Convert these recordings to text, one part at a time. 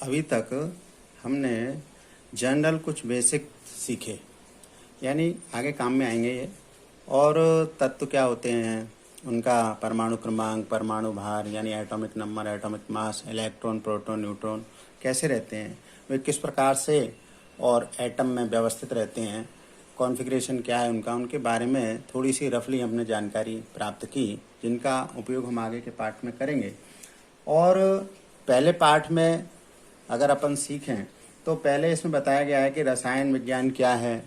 अभी तक हमने जनरल कुछ बेसिक सीखे, यानी आगे काम में आएंगे ये। और तत्व क्या होते हैं, उनका परमाणु क्रमांक, परमाणु भार यानी atomic number, atomic mass, electron, proton, neutron कैसे रहते हैं, वे किस प्रकार से और एटम में व्यवस्थित रहते हैं, कॉन्फ़िगरेशन क्या है उनका, उनके बारे में थोड़ी सी रफली हमने जानकारी प्राप्त की, जिनका उपयोग हम आगे के पार्ट में करेंगे। और पहले पार्ट में अगर अपन सीखें तो पहले इसमें बताया गया है कि रसायन विज्ञान क्या है,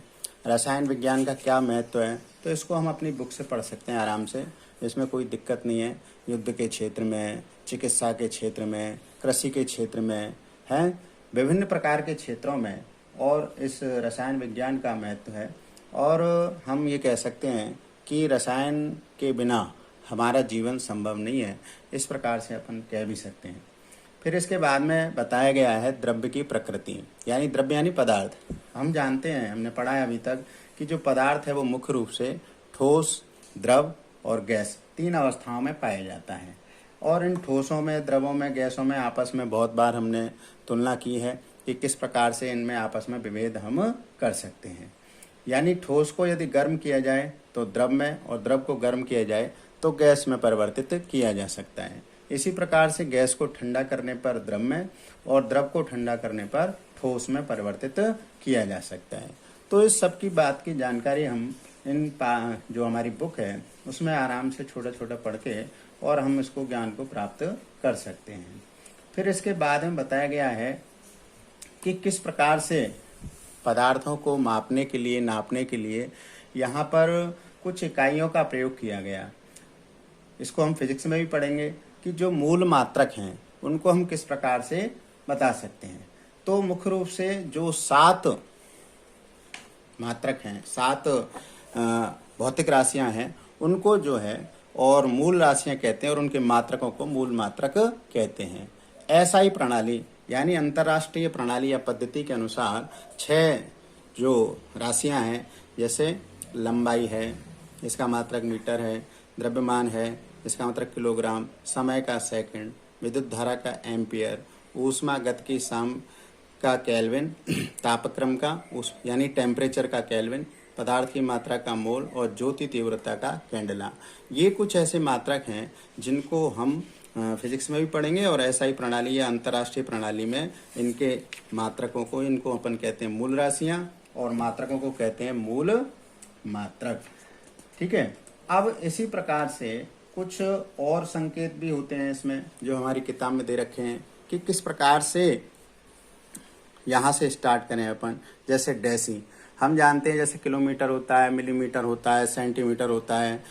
रसायन विज्ञान का क्या महत्व है। तो इसको हम अपनी बुक से पढ़ सकते हैं आराम से, इसमें कोई दिक्कत नहीं है। युद्ध के क्षेत्र में, चिकित्सा के क्षेत्र में, कृषि के क्षेत्र में, हैं विभिन्न प्रकार के क्षेत्रों में और इस रसायन विज्ञान का महत्व है। और हम ये कह सकते हैं कि रसायन के बिना हमारा जीवन संभव नहीं है, इस प्रकार से अपन कह भी सकते हैं। फिर इसके बाद में बताया गया है द्रव्य की प्रकृति, यानी द्रव्य यानी पदार्थ। हम जानते हैं, हमने पढ़ा है अभी तक कि जो पदार्थ है वो मुख्य रूप से ठोस, द्रव और गैस तीन अवस्थाओं में पाया जाता है। और इन ठोसों में, द्रवों में, गैसों में आपस में बहुत बार हमने तुलना की है कि किस प्रकार से इनमें आपस में विभेद हम कर सकते हैं। यानी ठोस को यदि गर्म किया जाए तो द्रव में, और द्रव को गर्म किया जाए तो गैस में परिवर्तित किया जा सकता है। इसी प्रकार से गैस को ठंडा करने पर द्रव में और द्रव को ठंडा करने पर ठोस में परिवर्तित किया जा सकता है। तो इस सब की बात की जानकारी हम जो हमारी बुक है उसमें आराम से छोटा छोटा पढ़ के और हम इसको ज्ञान को प्राप्त कर सकते हैं। फिर इसके बाद में बताया गया है कि किस प्रकार से पदार्थों को मापने के लिए, नापने के लिए यहाँ पर कुछ इकाइयों का प्रयोग किया गया। इसको हम फिजिक्स में भी पढ़ेंगे कि जो मूल मात्रक हैं उनको हम किस प्रकार से बता सकते हैं। तो मुख्य रूप से जो 7 मात्रक हैं, 7 भौतिक राशियां हैं, उनको जो है और मूल राशियां कहते हैं और उनके मात्रकों को मूल मात्रक कहते हैं। एसआई प्रणाली यानी अंतर्राष्ट्रीय प्रणाली या पद्धति के अनुसार 6 जो राशियां हैं, जैसे लंबाई है, इसका मात्रक मीटर है, द्रव्यमान है, इसका मात्रक किलोग्राम, समय का सेकंड, विद्युत धारा का एम्पियर, ऊष्मा गतिकी साम का केल्विन, तापक्रम का यानी टेम्परेचर का केल्विन, पदार्थ की मात्रा का मोल और ज्योति तीव्रता का कैंडेला। ये कुछ ऐसे मात्रक हैं जिनको हम फिजिक्स में भी पढ़ेंगे और एसआई प्रणाली या अंतर्राष्ट्रीय प्रणाली में इनके मात्रकों को, इनको अपन कहते हैं मूल राशियां और मात्रकों को कहते हैं मूल मात्रक। ठीक है। अब इसी प्रकार से कुछ और संकेत भी होते हैं इसमें जो हमारी किताब में दे रखे हैं कि किस प्रकार से यहाँ से स्टार्ट करें अपन। जैसे डेसी हम जानते हैं, जैसे किलोमीटर होता है, मिलीमीटर होता है, सेंटीमीटर होता है,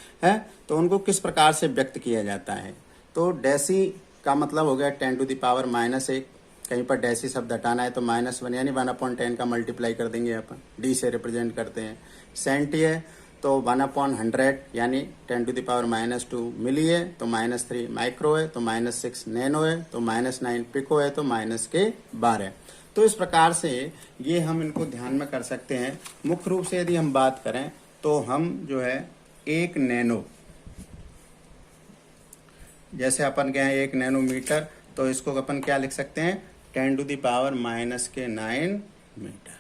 तो उनको किस प्रकार से व्यक्त किया जाता है। तो डेसी का मतलब हो गया 10⁻⁻1। कहीं पर डेसी शब्द हटाना है तो -1 यानी 1/10 का मल्टीप्लाई कर देंगे अपन, डी से रिप्रेजेंट करते हैं। सेंटी है तो 1/100 यानी 10⁻⁻2। मिली है तो -3, माइक्रो है तो -6, नैनो है तो -9, पिको है तो -12। तो इस प्रकार से ये हम इनको ध्यान में कर सकते हैं। मुख्य रूप से यदि हम बात करें तो हम जो है 1 नैनो, जैसे अपन कहें 1 नैनोमीटर, तो इसको अपन क्या लिख सकते हैं 10⁻⁻9 मीटर।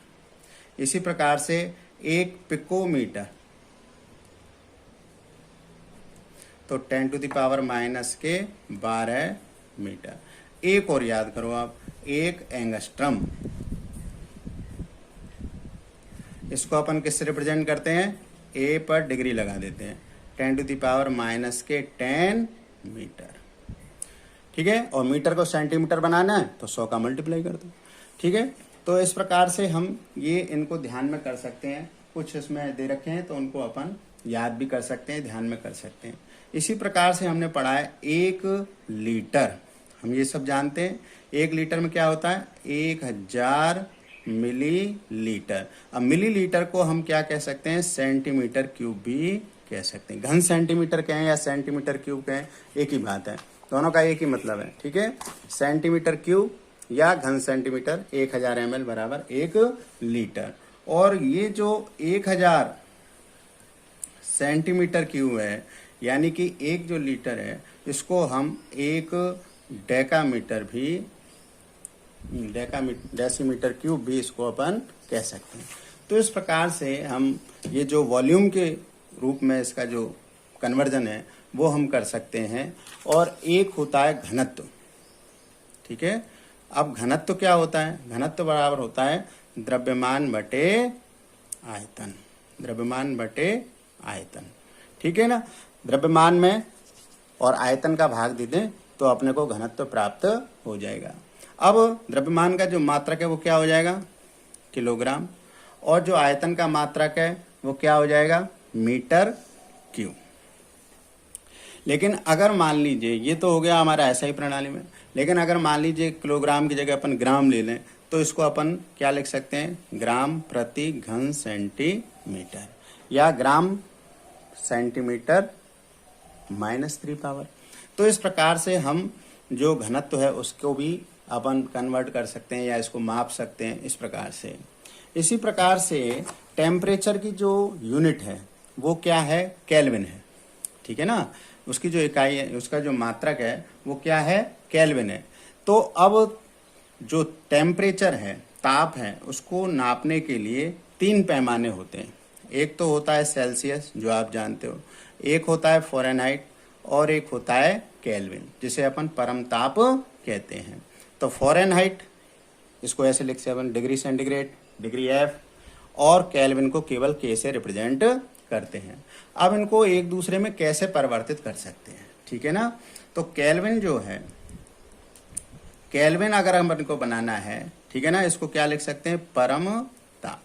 इसी प्रकार से 1 पिकोमीटर तो 10⁻⁻12 मीटर। एक और याद करो आप, 1 एंगस्ट्रम, इसको अपन किससे रिप्रेजेंट करते हैं, ए पर डिग्री लगा देते हैं, 10⁻⁻10 मीटर। ठीक है। और मीटर को सेंटीमीटर बनाना है तो 100 का मल्टीप्लाई कर दो। ठीक है। तो इस प्रकार से हम ये इनको ध्यान में कर सकते हैं। कुछ इसमें दे रखे हैं तो उनको अपन याद भी कर सकते हैं, ध्यान में कर सकते हैं। इसी प्रकार से हमने पढ़ा है 1 लीटर, हम ये सब जानते हैं। 1 लीटर में क्या होता है, 1000 मिलीलीटर। अब मिलीलीटर को हम क्या कह सकते हैं, सेंटीमीटर क्यूब भी कह सकते हैं। घन सेंटीमीटर कहें या सेंटीमीटर क्यूब कहें, एक ही बात है, दोनों का एक ही मतलब है। ठीक है। सेंटीमीटर क्यूब या घन सेंटीमीटर, 1000 ml बराबर 1 लीटर। और ये जो 1000 सेंटीमीटर क्यूब है, यानी कि 1 जो लीटर है, इसको हम 1 डेकामीटर भी डेसीमीटर क्यूब भी इसको अपन कह सकते हैं। तो इस प्रकार से हम ये जो वॉल्यूम के रूप में इसका जो कन्वर्जन है वो हम कर सकते हैं। और एक होता है घनत्व, ठीक है। अब घनत्व क्या होता है? घनत्व बराबर होता है द्रव्यमान बटे आयतन, द्रव्यमान बटे आयतन, ठीक है ना। द्रव्यमान में और आयतन का भाग दे दें तो अपने को घनत्व प्राप्त हो जाएगा। अब द्रव्यमान का जो मात्रक है वो क्या हो जाएगा? किलोग्राम। और जो आयतन का मात्रक है वो क्या हो जाएगा? Metre cube. लेकिन अगर मान लीजिए, ये तो हो गया हमारा ऐसा ही प्रणाली में, लेकिन अगर मान लीजिए किलोग्राम की जगह अपन ग्राम ले लें तो इसको अपन क्या लिख सकते हैं? ग्राम प्रति घन सेंटीमीटर, या ग्राम सेंटीमीटर -3 पावर। तो इस प्रकार से हम जो घनत्व है उसको भी अपन कन्वर्ट कर सकते हैं या इसको माप सकते हैं इस प्रकार से। इसी प्रकार से टेम्परेचर की जो यूनिट है वो क्या है? केल्विन है, ठीक है ना। उसकी जो इकाई है, उसका जो मात्रक है वो क्या है? केल्विन है। तो अब जो टेम्परेचर है, ताप है, उसको नापने के लिए 3 पैमाने होते हैं। एक तो होता है सेल्सियस, जो आप जानते हो, एक होता है फ़ारेनहाइट, और एक होता है केल्विन, जिसे अपन परम ताप कहते हैं। तो फ़ारेनहाइट इसको ऐसे लिख सकते हैं अपन, डिग्री सेंटीग्रेड, डिग्री एफ, और केल्विन को केवल के से रिप्रेजेंट करते हैं। अब इनको एक दूसरे में कैसे परिवर्तित कर सकते हैं, ठीक है ना। तो केल्विन जो है, केल्विन अगर हम इनको बनाना है, ठीक है ना, इसको क्या लिख सकते हैं? परम ताप,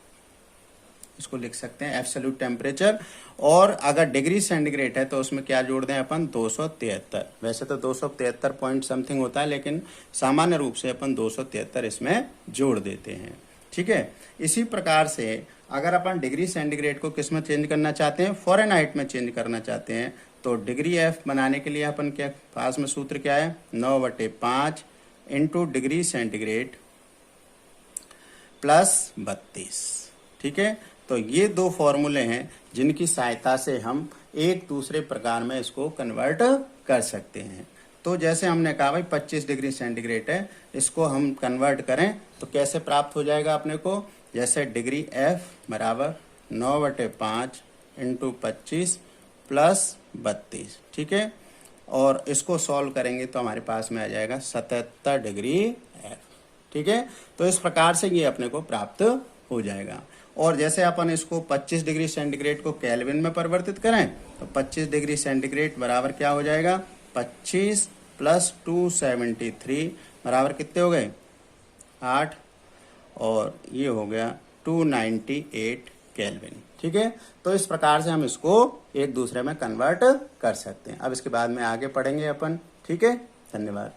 इसको लिख सकते हैं एब्सोल्यूट टेम्परेचर। और अगर डिग्री सेंटीग्रेड है तो उसमें क्या जोड़ दें अपन? 273। वैसे तो 273 पॉइंट समथिंग होता है, लेकिन सामान्य रूप से अपन 273 इसमें जोड़ देते हैं, ठीक है। इसी प्रकार से अगर अपन डिग्री सेंटीग्रेड को किस में चेंज करना चाहते हैं? फ़ारेनहाइट में चेंज करना चाहते हैं, तो डिग्री एफ बनाने के लिए अपन क्या पास में सूत्र क्या है? 9/5 इंटू डिग्री सेंटीग्रेड प्लस 32, ठीक है। तो ये 2 फॉर्मूले हैं जिनकी सहायता से हम एक दूसरे प्रकार में इसको कन्वर्ट कर सकते हैं। तो जैसे हमने कहा भाई 25 डिग्री सेंटीग्रेड है, इसको हम कन्वर्ट करें तो कैसे प्राप्त हो जाएगा अपने को? जैसे डिग्री एफ बराबर 9/5 इंटू 25 प्लस 32, ठीक है। और इसको सॉल्व करेंगे तो हमारे पास में आ जाएगा 77 डिग्री एफ, ठीक है। तो इस प्रकार से ये अपने को प्राप्त हो जाएगा। और जैसे अपन इसको 25 डिग्री सेंटीग्रेड को केल्विन में परिवर्तित करें तो 25 डिग्री सेंटीग्रेड बराबर क्या हो जाएगा? 25 प्लस 273 बराबर कितने हो गए? 8, और ये हो गया 298 केल्विन, ठीक है। तो इस प्रकार से हम इसको एक दूसरे में कन्वर्ट कर सकते हैं। अब इसके बाद में आगे पढ़ेंगे अपन, ठीक है। धन्यवाद।